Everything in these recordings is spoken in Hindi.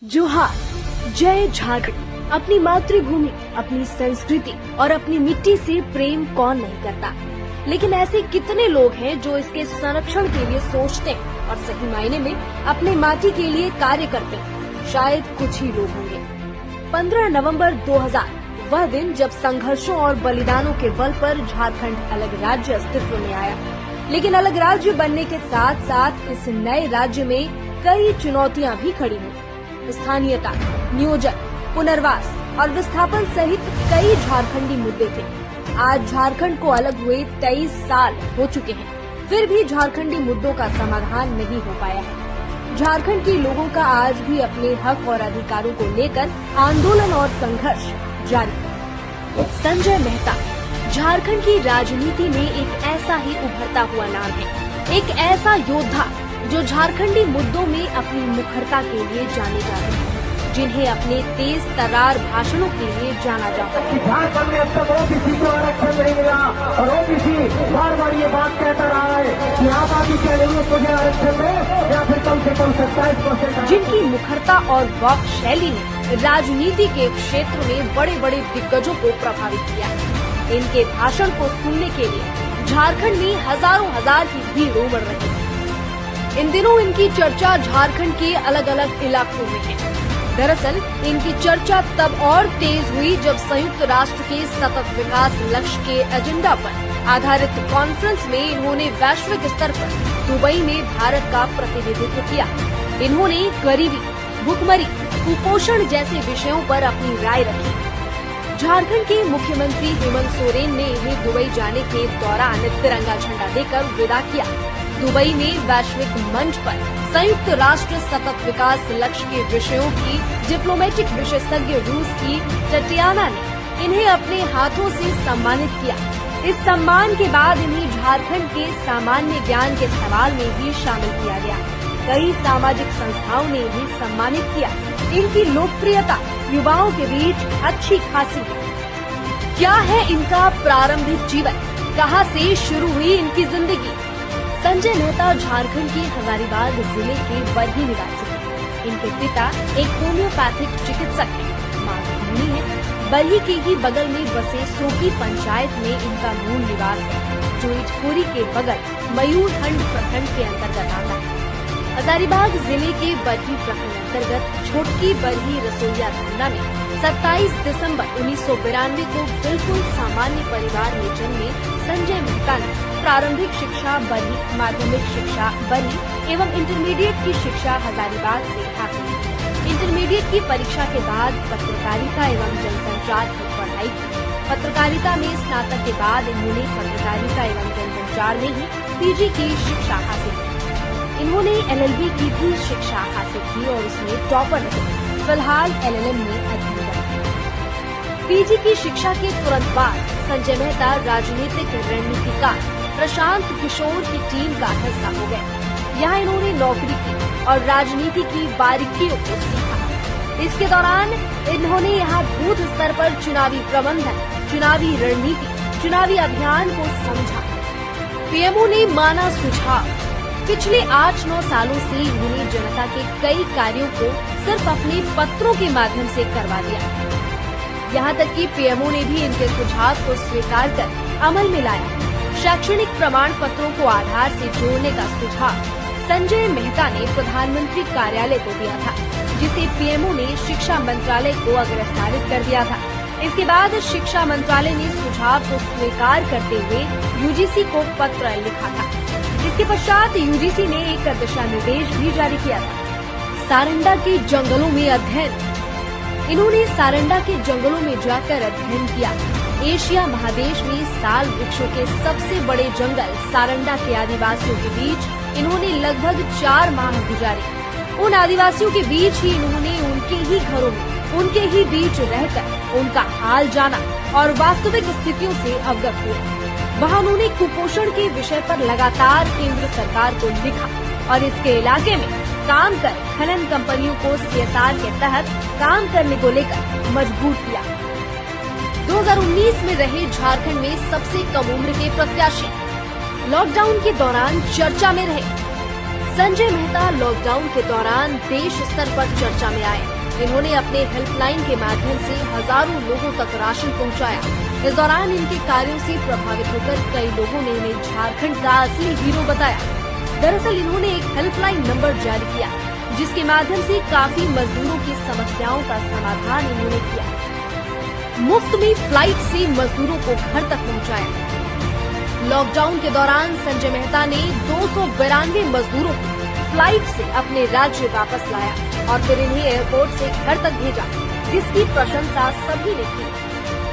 जोहार, जय झारखंड। अपनी मातृभूमि, अपनी संस्कृति और अपनी मिट्टी से प्रेम कौन नहीं करता, लेकिन ऐसे कितने लोग हैं जो इसके संरक्षण के लिए सोचते हैं और सही मायने में अपने माटी के लिए कार्य करते हैं। शायद कुछ ही लोग होंगे। 15 नवंबर 2000 वह दिन जब संघर्षों और बलिदानों के बल पर झारखंड अलग राज्य अस्तित्व में आया। लेकिन अलग राज्य बनने के साथ साथ इस नए राज्य में कई चुनौतियां भी खड़ी हुई। स्थानीयता, नियोजन, पुनर्वास और विस्थापन सहित कई झारखंडी मुद्दे थे। आज झारखंड को अलग हुए 23 साल हो चुके हैं, फिर भी झारखंडी मुद्दों का समाधान नहीं हो पाया है। झारखंड के लोगों का आज भी अपने हक और अधिकारों को लेकर आंदोलन और संघर्ष जारी है। संजय मेहता झारखंड की राजनीति में एक ऐसा ही उभरता हुआ नाम है, एक ऐसा योद्धा जो झारखंडी मुद्दों में अपनी मुखरता के लिए जाने जाते हैं, जिन्हें अपने तेज तर्रार भाषणों के लिए जाना जाता है। झारखंड में अब तक ओबीसी को आरक्षण नहीं मिला और ओबीसी बार बार ये बात कहता रहा है कि आप आगे क्या जरूरत मुझे आरक्षण में या फिर कम से कम 27%। जिनकी मुखरता और वाक शैली ने राजनीति के क्षेत्र में बड़े बड़े दिग्गजों को प्रभावित किया। इनके भाषण को सुनने के लिए झारखंड में हजारों हजार की भीड़ उमड़ रही है। इन दिनों इनकी चर्चा झारखंड के अलग अलग इलाकों में है। दरअसल इनकी चर्चा तब और तेज हुई जब संयुक्त राष्ट्र के सतत विकास लक्ष्य के एजेंडा पर आधारित कॉन्फ्रेंस में इन्होंने वैश्विक स्तर पर दुबई में भारत का प्रतिनिधित्व किया। इन्होंने गरीबी, भुखमरी, कुपोषण जैसे विषयों पर अपनी राय रखी। झारखंड के मुख्यमंत्री हेमंत सोरेन ने इन्हें दुबई जाने के दौरान तिरंगा झंडा देकर विदा किया। दुबई में वैश्विक मंच पर संयुक्त राष्ट्र सतत विकास लक्ष्य के विषयों की डिप्लोमेटिक विशेषज्ञ रूस की टटियाना ने इन्हें अपने हाथों से सम्मानित किया। इस सम्मान के बाद इन्हें झारखंड के सामान्य ज्ञान के सवाल में भी शामिल किया गया। कई सामाजिक संस्थाओं ने इन्हें सम्मानित किया। इनकी लोकप्रियता युवाओं के बीच अच्छी खासी है। क्या है इनका प्रारंभिक जीवन, कहां से शुरू हुई इनकी जिंदगी? संजय मेहता झारखंड के हजारीबाग जिले के बरही निवासी हैं। इनके पिता एक होम्योपैथिक चिकित्सक हैं, मां गृहिणी है। बरही के ही बगल में बसे सोकी पंचायत में इनका मूल निवास है, जो इटखोरी के बगल मयूरहंड प्रखंड के अंतर्गत आता है। हजारीबाग जिले के बरही प्रखंड अंतर्गत छोटकी बरही रसोईया धंधा में 27 दिसंबर 1992 को बिल्कुल सामान्य परिवार में जन्मे संजय मेहता ने प्रारंभिक शिक्षा बरही, माध्यमिक शिक्षा बरही एवं इंटरमीडिएट की शिक्षा हजारीबाग से हासिल की। इंटरमीडिएट की परीक्षा के बाद पत्रकारिता एवं जनसंचार की पढ़ाई की। पत्रकारिता में स्नातक के बाद इन्होंने पत्रकारिता एवं जनसंचार में ही पीजी की शिक्षा हासिल की। इन्होंने एलएलबी की भी शिक्षा हासिल की और उसमें टॉपर रहे। फिलहाल एलएलएम में अध्ययन करते। पीजी की शिक्षा के तुरंत बाद संजय मेहता राजनीतिक रणनीतिकार प्रशांत किशोर की टीम का हिस्सा हो गए। यहाँ इन्होंने नौकरी की और राजनीति की बारीकियों को सीखा। इसके दौरान इन्होंने यहाँ बूथ स्तर पर चुनावी प्रबंधन, चुनावी रणनीति, चुनावी अभियान को समझा। पीएमओ ने माना सुझाव। पिछले 8-9 सालों से इन्होंने जनता के कई कार्यों को सिर्फ अपने पत्रों के माध्यम से करवा दिया। यहाँ तक कि पीएमओ ने भी इनके सुझाव को स्वीकार कर अमल में लाया। शैक्षणिक प्रमाण पत्रों को आधार से जोड़ने का सुझाव संजय मेहता ने प्रधानमंत्री कार्यालय को दिया था, जिसे पीएमओ ने शिक्षा मंत्रालय को अग्रसारित कर दिया था। इसके बाद शिक्षा मंत्रालय ने सुझाव को स्वीकार करते हुए यूजीसी को पत्र लिखा था। इसके पश्चात यूजीसी ने एक दिशा निर्देश भी जारी किया था। सारंडा के जंगलों में अध्ययन। इन्होंने सारंडा के जंगलों में जाकर अध्ययन किया। एशिया महादेश में साल वृक्षों के सबसे बड़े जंगल सारंडा के आदिवासियों के बीच इन्होंने लगभग 4 माह गुजारे। उन आदिवासियों के बीच ही इन्होंने उनके ही घरों में, उनके ही बीच रहकर उनका हाल जाना और वास्तविक स्थितियों से अवगत हुए। वहाँ उन्होंने कुपोषण के विषय पर लगातार केंद्र सरकार को लिखा और इसके इलाके में काम कर खनन कंपनियों को सीएसआर के तहत काम करने को लेकर मजबूर किया। 2019 में रहे झारखंड में सबसे कम उम्र के प्रत्याशी लॉकडाउन के दौरान चर्चा में रहे। संजय मेहता लॉकडाउन के दौरान देश स्तर पर चर्चा में आए। इन्होंने अपने हेल्पलाइन के माध्यम से हजारों लोगों तक राशन पहुंचाया। इस दौरान इनके कार्यों से प्रभावित होकर कई लोगों ने इन्हें झारखंड का असली हीरो बताया। दरअसल इन्होंने एक हेल्पलाइन नंबर जारी किया, जिसके माध्यम से काफी मजदूरों की समस्याओं का समाधान इन्होंने किया। मुफ्त में फ्लाइट से मजदूरों को घर तक पहुंचाया। लॉकडाउन के दौरान संजय मेहता ने 292 मजदूरों को फ्लाइट से अपने राज्य वापस लाया और फिर इन्हें एयरपोर्ट से घर तक भेजा, जिसकी प्रशंसा सभी ने की।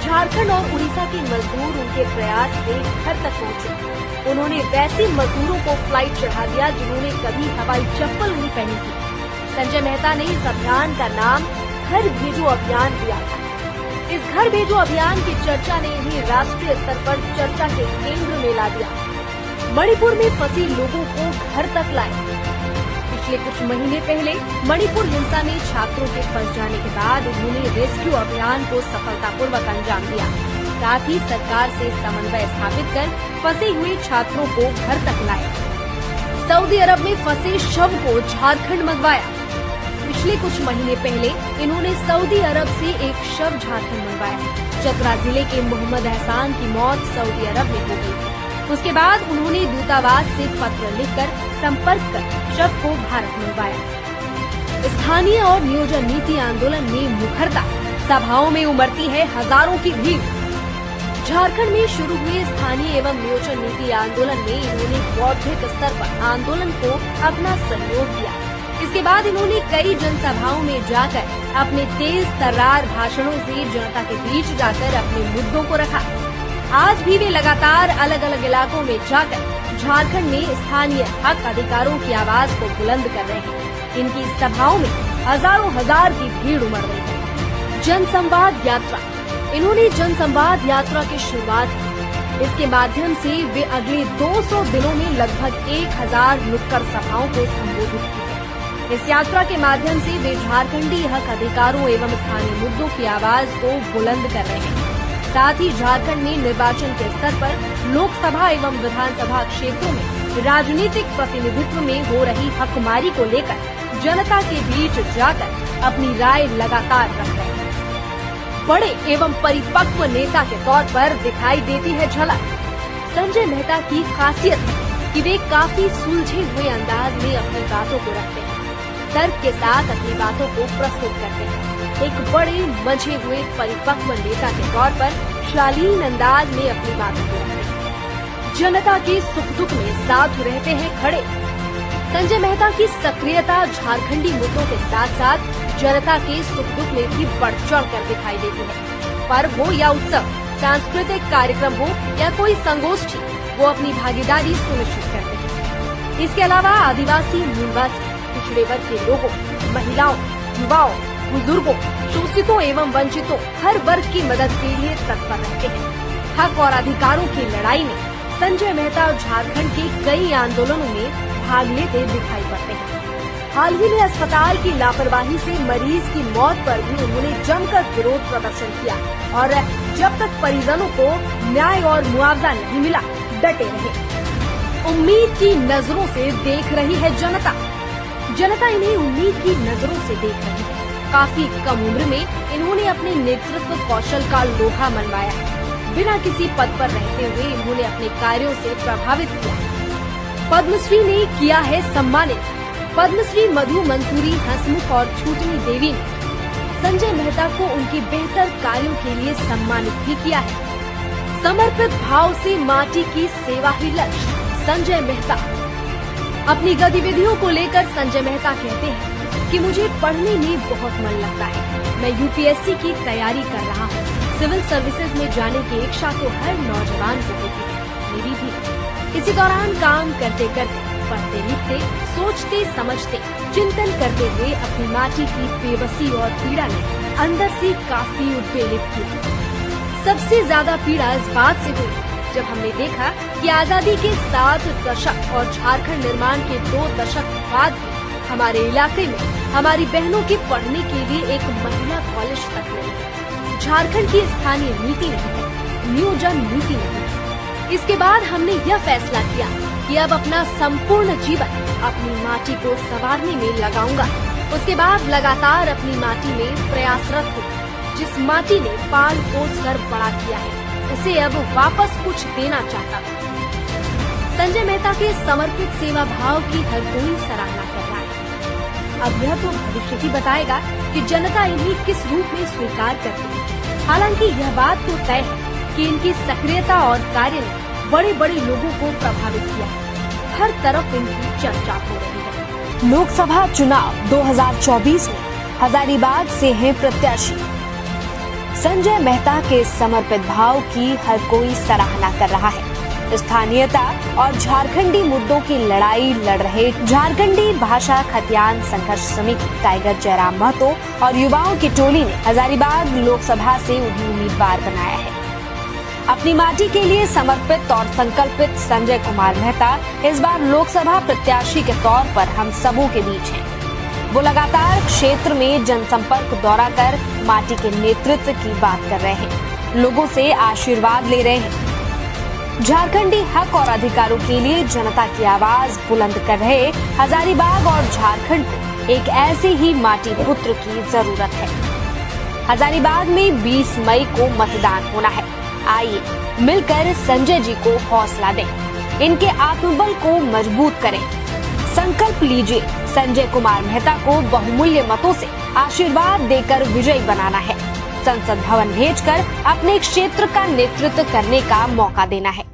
झारखंड और उड़ीसा के मजदूर उनके प्रयास से घर तक पहुंचे। उन्होंने वैसे मजदूरों को फ्लाइट चढ़ा दिया जिन्होंने कभी हवाई चप्पल नहीं पहनी थी। संजय मेहता ने इस अभियान का नाम घर भेजो अभियान दिया था। इस घर भेजो अभियान की चर्चा ने इन्हें राष्ट्रीय स्तर पर चर्चा के केंद्र में ला दिया। मणिपुर में फंसे लोगों को घर तक लाए। पिछले कुछ महीने पहले मणिपुर हिंसा में छात्रों के फंस जाने के बाद उन्होंने रेस्क्यू अभियान को सफलतापूर्वक अंजाम दिया। साथ ही सरकार से समन्वय स्थापित कर फंसे हुए छात्रों को घर तक लाए। सऊदी अरब में फंसे शव को झारखंड मंगवाया। पिछले कुछ महीने पहले इन्होंने सऊदी अरब से एक शव झारखंड मंगवाया। चतरा जिले के मोहम्मद एहसान की मौत सऊदी अरब में हो गई थी। उसके बाद उन्होंने दूतावास से पत्र लिखकर संपर्क कर शव को भारत मंगवाया। स्थानीय और नियोजन नीति आंदोलन में मुखरता, सभाओं में उमड़ती है हजारों की भीड़। झारखंड में शुरू हुए स्थानीय एवं नियोजन नीति आंदोलन में इन्होंने बौद्धिक स्तर पर आंदोलन को अपना सहयोग दिया। इसके बाद इन्होंने कई जनसभाओं में जाकर अपने तेज तर्रार भाषणों से जनता के बीच जाकर अपने मुद्दों को रखा। आज भी वे लगातार अलग अलग इलाकों में जाकर झारखंड में स्थानीय हक अधिकारों की आवाज को बुलंद कर रहे हैं। इनकी सभाओं में हजारों हजार की भीड़ उमड़ रही है। जनसंवाद यात्रा, इन्होंने जनसंवाद यात्रा की शुरुआत की। इसके माध्यम से वे अगले 200 दिनों में लगभग 1000 नुक्कड़ सभाओं को संबोधित किया। इस यात्रा के माध्यम से वे झारखंडी हक अधिकारों एवं स्थानीय मुद्दों की आवाज को बुलंद कर रहे हैं। साथ ही झारखंड में निर्वाचन के स्तर पर लोकसभा एवं विधानसभा क्षेत्रों में राजनीतिक प्रतिनिधित्व में हो रही हकमारी को लेकर जनता के बीच जाकर अपनी राय लगातार रख रहे हैं। बड़े एवं परिपक्व नेता के तौर पर दिखाई देती है झलक। संजय मेहता की खासियत है कि वे काफी सुलझे हुए अंदाज में अपनी बातों को रखते हैं, तर्क के साथ अपनी बातों को प्रस्तुत करते हैं। एक बड़े मंझे हुए परिपक्व नेता के तौर पर शालीन अंदाज में अपनी बातों को रखते हैं। जनता के सुख दुख में साथ रहते हैं खड़े। संजय मेहता की सक्रियता झारखंडी मुद्दों के साथ साथ जनता के सुख दुख में भी बढ़ चढ़ कर दिखाई देती है। पर्व हो या उत्सव, सांस्कृतिक कार्यक्रम हो या कोई संगोष्ठी, वो अपनी भागीदारी सुनिश्चित करते हैं। इसके अलावा आदिवासी, मूलवासी, पिछड़े वर्ग के लोगों, महिलाओं, युवाओं, बुजुर्गों, शोषितों एवं वंचितों, हर वर्ग की मदद के लिए तत्पर रहते हैं। हक और अधिकारों की लड़ाई में संजय मेहता झारखंड के कई आंदोलनों में भाग लेते दिखाई पड़ते हैं। हाल ही में अस्पताल की लापरवाही से मरीज की मौत पर भी उन्होंने जमकर विरोध प्रदर्शन किया और जब तक परिजनों को न्याय और मुआवजा नहीं मिला, डटे रहे। उम्मीद की नजरों से देख रही है जनता। जनता इन्हें उम्मीद की नजरों से देख रही है। काफी कम उम्र में इन्होंने अपने नेतृत्व कौशल का लोहा मनवाया है। बिना किसी पद पर रहते हुए इन्होंने अपने कार्यों से प्रभावित किया। पद्मश्री ने किया है सम्मानित। पद्मश्री मधु मंसूरी, हंसमुख और छूटनी देवी ने संजय मेहता को उनके बेहतर कार्यों के लिए सम्मानित भी किया है। समर्पित भाव से माटी की सेवा ही लक्ष्य। संजय मेहता अपनी गतिविधियों को लेकर संजय मेहता कहते हैं कि मुझे पढ़ने में बहुत मन लगता है। मैं यूपीएससी की तैयारी कर रहा हूँ। सिविल सर्विसेज में जाने की इच्छा तो हर नौजवान को होती है, मेरी भी। इसी दौरान काम करते करते, पढ़ते लिखते, सोचते समझते, चिंतन करते हुए अपनी माटी की बेबसी और पीड़ा ने अंदर से काफी उद्वेलित किया। सबसे ज्यादा पीड़ा इस बात से हुई जब हमने देखा कि आजादी के 7 दशक और झारखंड निर्माण के 2 दशक बाद भी हमारे इलाके में हमारी बहनों के पढ़ने के लिए एक महिला कॉलेज तक नहीं है। झारखंड की स्थानीय नीति नहीं है, नियोजन नीति नहीं है। इसके बाद हमने यह फैसला किया कि अब अपना संपूर्ण जीवन अपनी माटी को संवारने में लगाऊंगा। उसके बाद लगातार अपनी माटी में प्रयासरत हूँ। जिस माटी ने पाल पोस कर बड़ा किया है, उसे अब वापस कुछ देना चाहता हूँ। संजय मेहता के समर्पित सेवा भाव की हर कोई सराहना कर रहा है। अब यह तो भविष्य ही बताएगा कि जनता इन्हें किस रूप में स्वीकार करती है। हालांकि यह बात तो तय है कि इनकी सक्रियता और कार्य ने बड़े बड़े लोगों को प्रभावित किया। हर तरफ इनकी चर्चा हो रही है। लोकसभा चुनाव 2024 में हजारीबाग से हैं प्रत्याशी। संजय मेहता के समर्पित भाव की हर कोई सराहना कर रहा है। स्थानीयता और झारखंडी मुद्दों की लड़ाई लड़ रहे झारखंडी भाषा खतियान संघर्ष समिति टाइगर जयराम महतो और युवाओं की टोली ने हजारीबाग लोकसभा से उन्हें उम्मीदवार बनाया है। अपनी माटी के लिए समर्पित और संकल्पित संजय कुमार मेहता इस बार लोकसभा प्रत्याशी के तौर पर हम सबों के बीच हैं। वो लगातार क्षेत्र में जनसंपर्क दौरा कर माटी के नेतृत्व की बात कर रहे हैं, लोगों से आशीर्वाद ले रहे हैं। झारखंडी हक और अधिकारों के लिए जनता की आवाज बुलंद कर रहे हजारीबाग और झारखंड को एक ऐसे ही माटी पुत्र की जरूरत है। हजारीबाग में 20 मई को मतदान होना है। आइए मिलकर संजय जी को हौसला दें, इनके आत्मबल को मजबूत करें। संकल्प लीजिए, संजय कुमार मेहता को बहुमूल्य मतों से आशीर्वाद देकर विजयी बनाना है। संसद भवन भेजकर अपने क्षेत्र का नेतृत्व करने का मौका देना है।